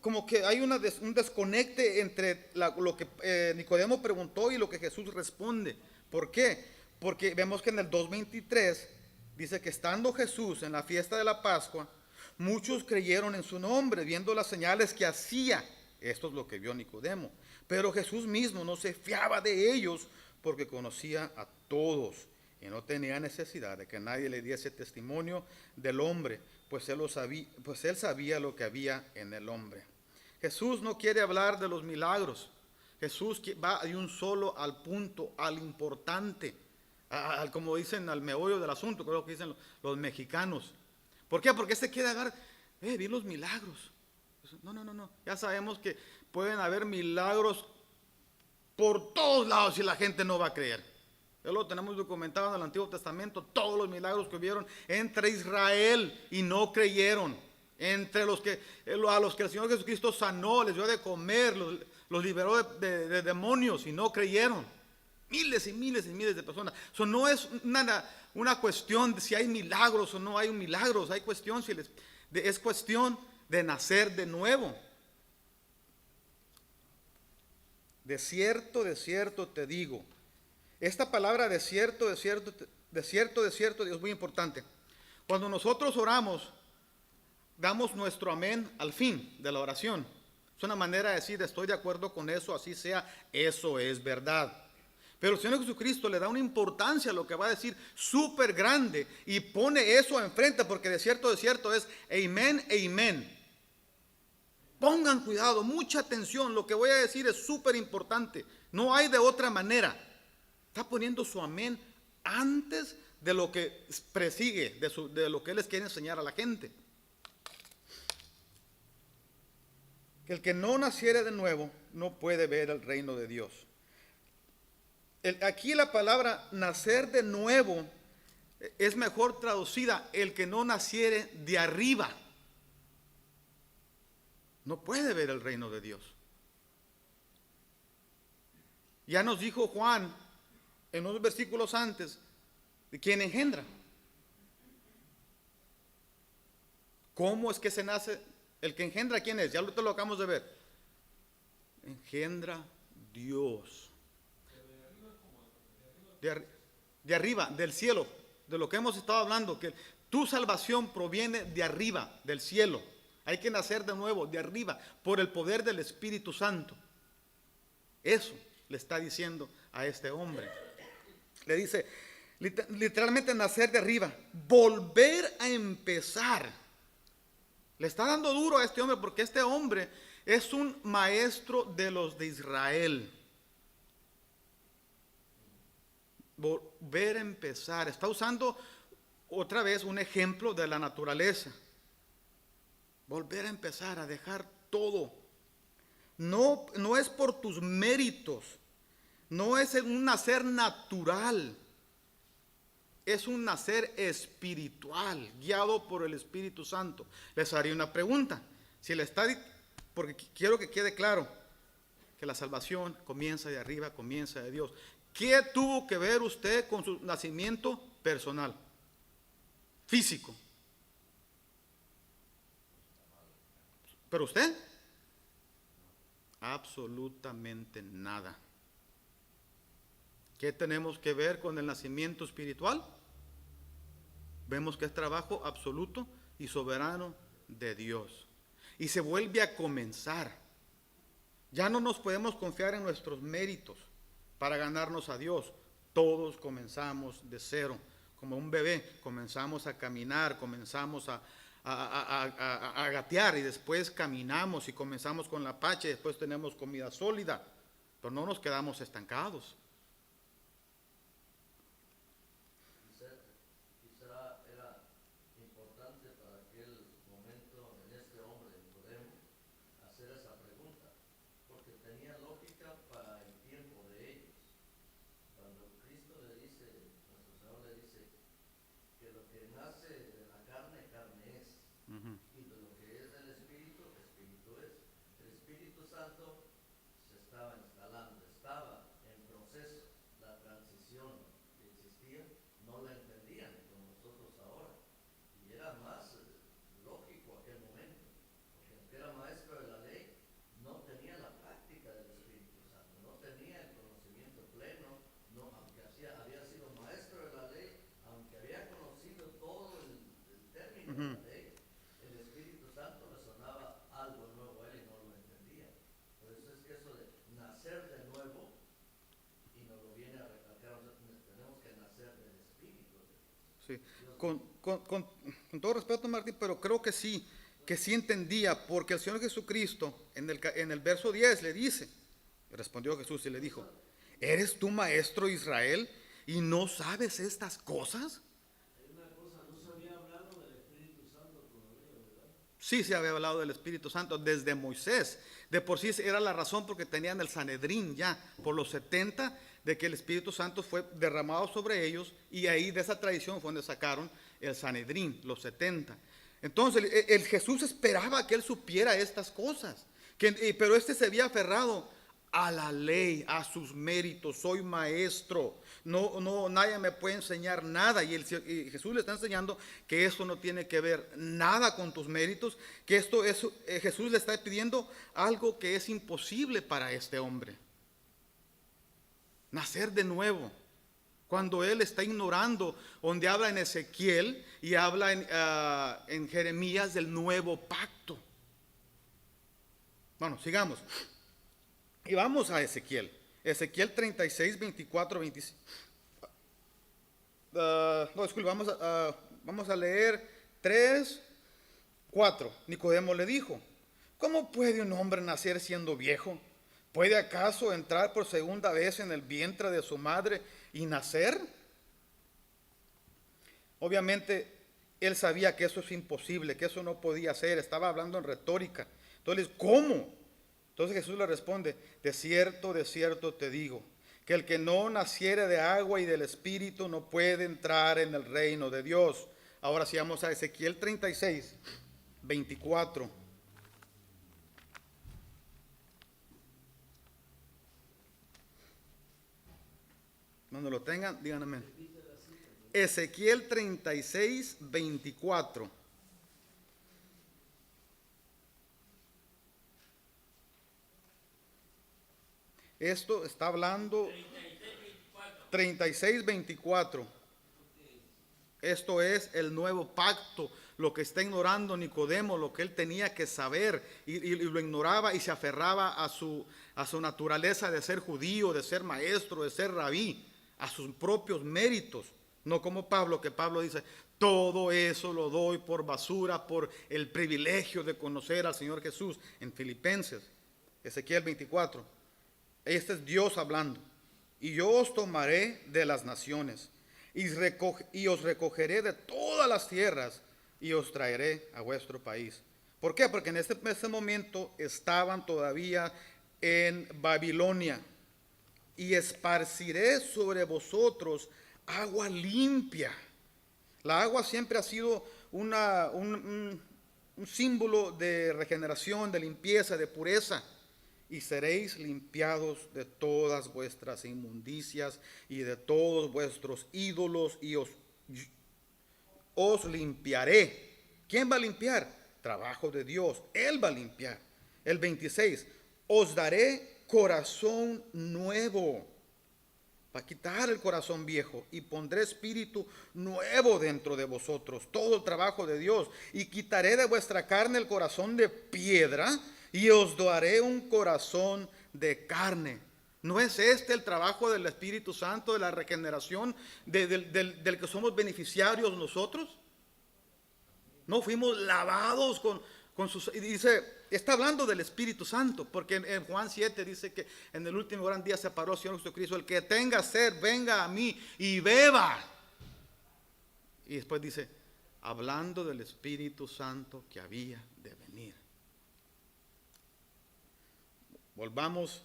como que hay un desconecte entre lo que Nicodemo preguntó y lo que Jesús responde. ¿Por qué? Porque vemos que en el 2:23 dice que estando Jesús en la fiesta de la Pascua, muchos creyeron en su nombre, viendo las señales que hacía. Esto es lo que vio Nicodemo. Pero Jesús mismo no se fiaba de ellos, porque conocía a todos y no tenía necesidad de que nadie le diese testimonio del hombre, pues él sabía lo que había en el hombre. Jesús no quiere hablar de los milagros. Jesús va de un solo al punto, al importante, como dicen, al meollo del asunto, creo que dicen los mexicanos. ¿Por qué? Porque quiere agarrar, vi los milagros. No. Ya sabemos que pueden haber milagros por todos lados y la gente no va a creer. Ya lo tenemos documentado en el Antiguo Testamento, todos los milagros que hubieron entre Israel y no creyeron. Entre a los que el Señor Jesucristo sanó, les dio de comer, los liberó de demonios y no creyeron. Miles y miles y miles de personas. Eso no es una cuestión de si hay milagros o no hay milagros. Es cuestión de nacer de nuevo. De cierto te digo. Esta palabra de cierto es muy importante. Cuando nosotros oramos, damos nuestro amén al fin de la oración. Es una manera de decir: estoy de acuerdo con eso, así sea, eso es verdad. Pero el Señor Jesucristo le da una importancia a lo que va a decir súper grande y pone eso enfrente, porque de cierto es amén e amén. Pongan cuidado, mucha atención, lo que voy a decir es súper importante, no hay de otra manera. Está poniendo su amén antes de lo que presigue, de lo que Él les quiere enseñar a la gente. Que el que no naciere de nuevo no puede ver el reino de Dios. Aquí la palabra nacer de nuevo es mejor traducida: el que no naciere de arriba no puede ver el reino de Dios. Ya nos dijo Juan en unos versículos antes de quién engendra. ¿Cómo es que se nace? El que engendra, ¿quién es? Ya lo acabamos de ver. Engendra Dios. De arriba, del cielo, de lo que hemos estado hablando, que tu salvación proviene de arriba, del cielo. Hay que nacer de nuevo, de arriba, por el poder del Espíritu Santo. Eso le está diciendo a este hombre. Le dice, literalmente nacer de arriba, volver a empezar. Le está dando duro a este hombre, porque este hombre es un maestro de los de Israel. Volver a empezar. Está usando otra vez un ejemplo de la naturaleza. Volver a empezar, a dejar todo. No es por tus méritos. No es un nacer natural. Es un nacer espiritual, guiado por el Espíritu Santo. Les haré una pregunta. Porque quiero que quede claro que la salvación comienza de arriba, comienza de Dios. ¿Qué tuvo que ver usted con su nacimiento personal, físico? ¿Pero usted? Absolutamente nada. ¿Qué tenemos que ver con el nacimiento espiritual? Vemos que es trabajo absoluto y soberano de Dios. Y se vuelve a comenzar. Ya no nos podemos confiar en nuestros méritos para ganarnos a Dios. Todos comenzamos de cero. Como un bebé, comenzamos a caminar, comenzamos a gatear y después caminamos y comenzamos con la pacha y después tenemos comida sólida. Pero no nos quedamos estancados. Quizá era importante para aquel momento en este hombre Nicodemo hacer esa pregunta, porque tenía lógica para el tiempo de ellos. Cuando Cristo le dice, nuestro Señor le dice, que lo que nace de la carne, carne es, y de lo que es del Espíritu, Espíritu es. El Espíritu Santo se estaba instalando, estaba en proceso, la transición que existía, no la entendían como nosotros ahora, y era más lógico aquel momento, porque aunque era maestro de la ley, no tenía la práctica del Espíritu Santo, no tenía el conocimiento pleno, no, aunque había sido maestro de la ley, aunque había conocido todo el término de la ley, el Espíritu Santo le sonaba algo nuevo a él y no lo entendía. Por eso es que eso de nacer de nuevo, y nos lo viene a recalcar, tenemos que nacer del Espíritu de Dios. Sí. Con todo respeto, Martín, pero creo que sí entendía, porque el Señor Jesucristo en el verso 10 le dice, respondió Jesús y le dijo, ¿eres tú maestro Israel y no sabes estas cosas? Hay una cosa, no se había hablado del Espíritu Santo todavía, ¿verdad? Sí, se había hablado del Espíritu Santo desde Moisés. De por sí era la razón porque tenían el Sanedrín ya por los 70 de que el Espíritu Santo fue derramado sobre ellos, y ahí de esa tradición fue donde sacaron el Sanedrín, los 70. Entonces el Jesús esperaba que él supiera estas cosas, pero se había aferrado a la ley, a sus méritos. Soy maestro, no, nadie me puede enseñar nada. Y Jesús le está enseñando que eso no tiene que ver nada con tus méritos, que Jesús le está pidiendo algo que es imposible para este hombre: nacer de nuevo. Cuando él está ignorando, donde habla en Ezequiel y habla en Jeremías del nuevo pacto. Bueno, sigamos. Y vamos a Ezequiel. Ezequiel 36, 24, 25. No, disculpe, vamos a leer 3, 4. Nicodemo le dijo, ¿cómo puede un hombre nacer siendo viejo? ¿Puede acaso entrar por segunda vez en el vientre de su madre y nacer? Obviamente él sabía que eso es imposible, que eso no podía ser. Estaba hablando en retórica. Entonces, ¿cómo? Entonces Jesús le responde, de cierto te digo, que el que no naciere de agua y del Espíritu no puede entrar en el reino de Dios. Ahora sí vamos a Ezequiel 36, 24. Cuando lo tengan, díganme. Ezequiel 36, 24. Esto está hablando 36, 24. Esto es el nuevo pacto, lo que está ignorando Nicodemo, lo que él tenía que saber, y lo ignoraba y se aferraba a su naturaleza de ser judío, de ser maestro, de ser rabí, a sus propios méritos. No como Pablo, que Pablo dice, todo eso lo doy por basura, por el privilegio de conocer al Señor Jesús, en Filipenses. Ezequiel 24. Este es Dios hablando. Y yo os tomaré de las naciones y os recogeré de todas las tierras y os traeré a vuestro país. ¿Por qué? Porque en este momento estaban todavía en Babilonia. Y esparciré sobre vosotros agua limpia. La agua siempre ha sido un símbolo de regeneración, de limpieza, de pureza. Y seréis limpiados de todas vuestras inmundicias y de todos vuestros ídolos, y os limpiaré. ¿Quién va a limpiar? Trabajo de Dios. Él va a limpiar. El 26. Os daré corazón nuevo para quitar el corazón viejo, y pondré espíritu nuevo dentro de vosotros, todo el trabajo de Dios, y quitaré de vuestra carne el corazón de piedra, y os daré un corazón de carne. ¿No es este el trabajo del Espíritu Santo, de la regeneración, del que somos beneficiarios nosotros? No fuimos lavados con sus... Y dice, está hablando del Espíritu Santo, porque en Juan 7 dice que en el último gran día se paró el Señor Jesucristo: el que tenga sed, venga a mí y beba. Y después dice, hablando del Espíritu Santo que había de venir. Volvamos.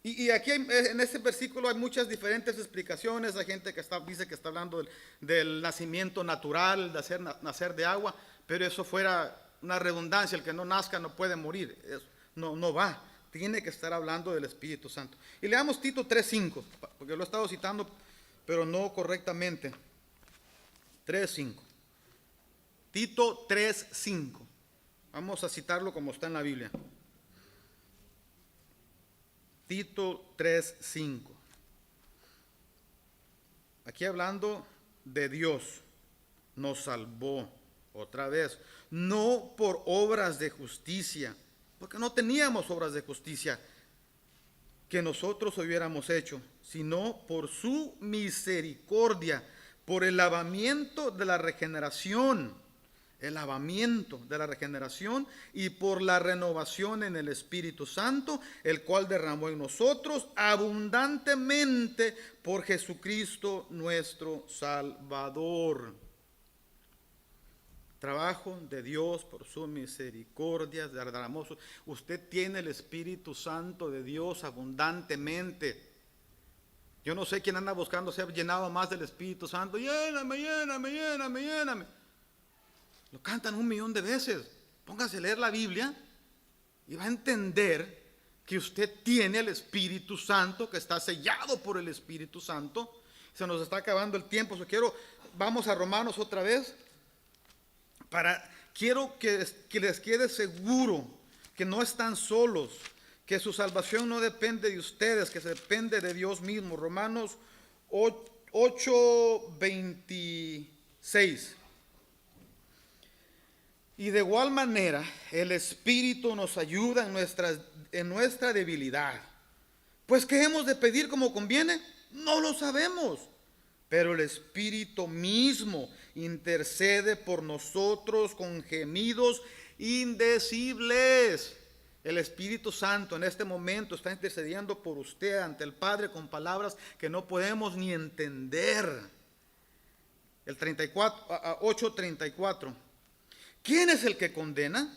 Y aquí en este versículo hay muchas diferentes explicaciones. Hay gente que dice que está hablando del nacimiento natural, de nacer de agua, pero eso fuera una redundancia. El que no nazca no puede morir. No va. Tiene que estar hablando del Espíritu Santo. Y leamos Tito 3:5, porque lo he estado citando, pero no correctamente. 3:5. Tito 3:5. Vamos a citarlo como está en la Biblia. Tito 3:5. Aquí hablando de Dios, nos salvó otra vez, no por obras de justicia, porque no teníamos obras de justicia que nosotros hubiéramos hecho, sino por su misericordia, por el lavamiento de la regeneración, y por la renovación en el Espíritu Santo, el cual derramó en nosotros abundantemente por Jesucristo nuestro Salvador. Trabajo de Dios por su misericordia derramó. Usted tiene el Espíritu Santo de Dios abundantemente. Yo no sé quién anda buscando ser llenado más del Espíritu Santo. Lléname, lléname, lléname, lléname. Lo cantan 1,000,000 de veces. Póngase a leer la Biblia y va a entender que usted tiene el Espíritu Santo, que está sellado por el Espíritu Santo. Se nos está acabando el tiempo. Vamos a Romanos otra vez. Quiero que les quede seguro que no están solos, que su salvación no depende de ustedes, que se depende de Dios mismo. Romanos 8:26. Y de igual manera, el Espíritu nos ayuda en nuestra debilidad. Pues, ¿qué hemos de pedir como conviene? No lo sabemos. Pero el Espíritu mismo intercede por nosotros con gemidos indecibles. El Espíritu Santo en este momento está intercediendo por usted ante el Padre con palabras que no podemos ni entender. El 8:34. ¿Quién es el que condena?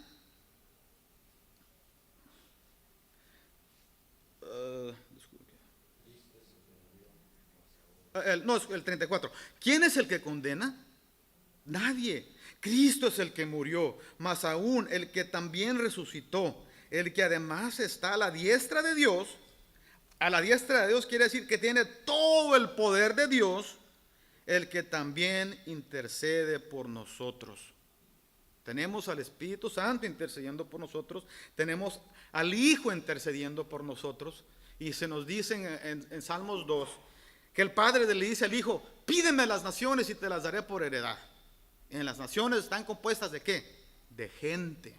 El 34. ¿Quién es el que condena? Nadie. Cristo es el que murió, más aún el que también resucitó, el que además está a la diestra de Dios. A la diestra de Dios quiere decir que tiene todo el poder de Dios, el que también intercede por nosotros. Tenemos al Espíritu Santo intercediendo por nosotros, tenemos al Hijo intercediendo por nosotros, y se nos dice en Salmos 2 que el Padre le dice al Hijo: pídeme las naciones y te las daré por heredad. En las naciones están compuestas ¿de qué? De gente.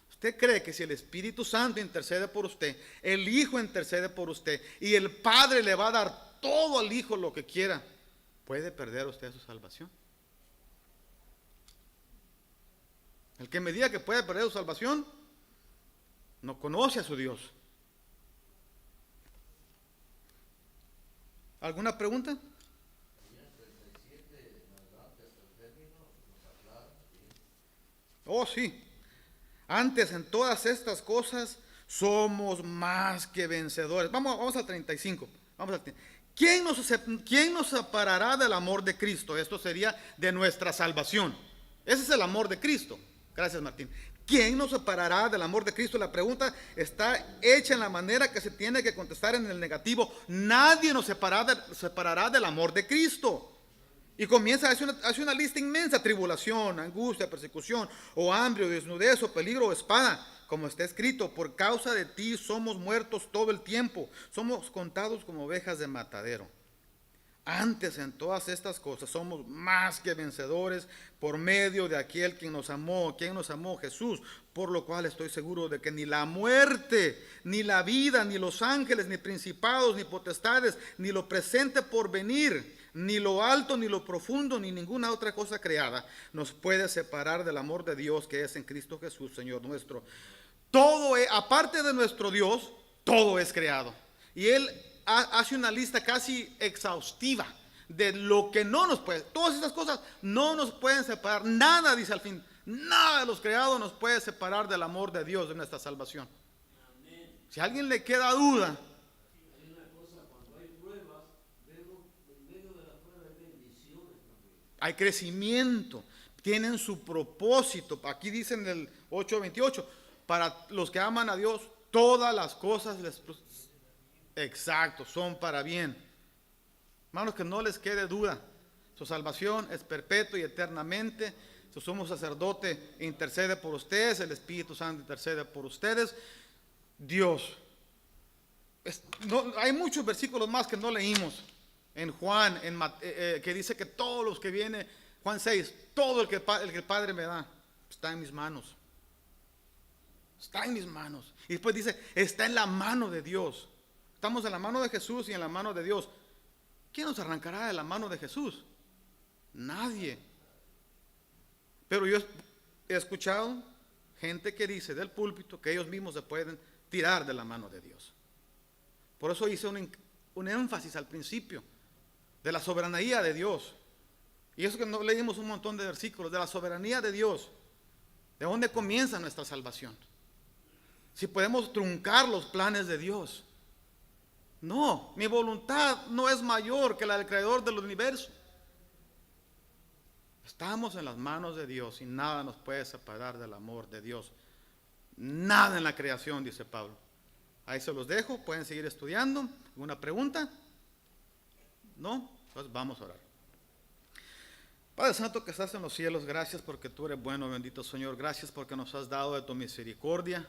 ¿Usted cree que si el Espíritu Santo intercede por usted, el Hijo intercede por usted y el Padre le va a dar todo al Hijo lo que quiera, puede perder usted su salvación? El que me diga que puede perder su salvación no conoce a su Dios. ¿Alguna pregunta? Oh, sí. Antes en todas estas cosas somos más que vencedores. Vamos al 35. ¿Quién nos separará del amor de Cristo? Esto sería de nuestra salvación. Ese es el amor de Cristo. Gracias, Martín. ¿Quién nos separará del amor de Cristo? La pregunta está hecha en la manera que se tiene que contestar en el negativo. Nadie nos separará del amor de Cristo. Y comienza, hace una lista inmensa: tribulación, angustia, persecución, o hambre, o desnudez, o peligro, o espada. como está escrito, por causa de ti somos muertos todo el tiempo, somos contados como ovejas de matadero. Antes en todas estas cosas somos más que vencedores por medio de aquel quien nos amó, Jesús, por lo cual estoy seguro de que ni la muerte, ni la vida, ni los ángeles, ni principados, ni potestades, ni lo presente por venir, ni lo alto, ni lo profundo, ni ninguna otra cosa creada nos puede separar del amor de Dios que es en Cristo Jesús, Señor nuestro. Todo, aparte de nuestro Dios, todo es creado. Y Él hace una lista casi exhaustiva de lo que no nos puede. Todas estas cosas no nos pueden separar. Nada, dice al fin, nada de los creados nos puede separar del amor de Dios, de nuestra salvación. Si a alguien le queda duda, Hay una cosa, cuando hay pruebas, vemos en medio de las pruebas hay bendiciones también. hay crecimiento, tienen su propósito. Aquí dice en el 8:28, para los que aman a Dios, todas las cosas exacto, son para bien. Hermanos, que no les quede duda, su salvación es perpetua y eternamente. Su sumo sacerdote intercede por ustedes, el Espíritu Santo intercede por ustedes. Dios, hay muchos versículos más que no leímos en Juan, que dice que todos los que vienen, Juan 6, todo el que el Padre me da, está en mis manos. Está en mis manos. Y después dice, está en la mano de Dios. Estamos en la mano de Jesús y en la mano de Dios. ¿Quién nos arrancará de la mano de Jesús? Nadie. Pero yo he escuchado gente que dice del púlpito que ellos mismos se pueden tirar de la mano de Dios. Por eso hice un énfasis al principio de la soberanía de Dios. Y eso que no leímos un montón de versículos, de la soberanía de Dios. ¿De dónde comienza nuestra salvación? Si podemos truncar los planes de Dios. No, mi voluntad no es mayor que la del Creador del universo. Estamos en las manos de Dios y nada nos puede separar del amor de Dios. Nada en la creación, dice Pablo. Ahí se los dejo, pueden seguir estudiando. ¿Alguna pregunta? ¿No? Pues vamos a orar. Padre Santo que estás en los cielos, gracias porque tú eres bueno, bendito Señor. Gracias porque nos has dado de tu misericordia.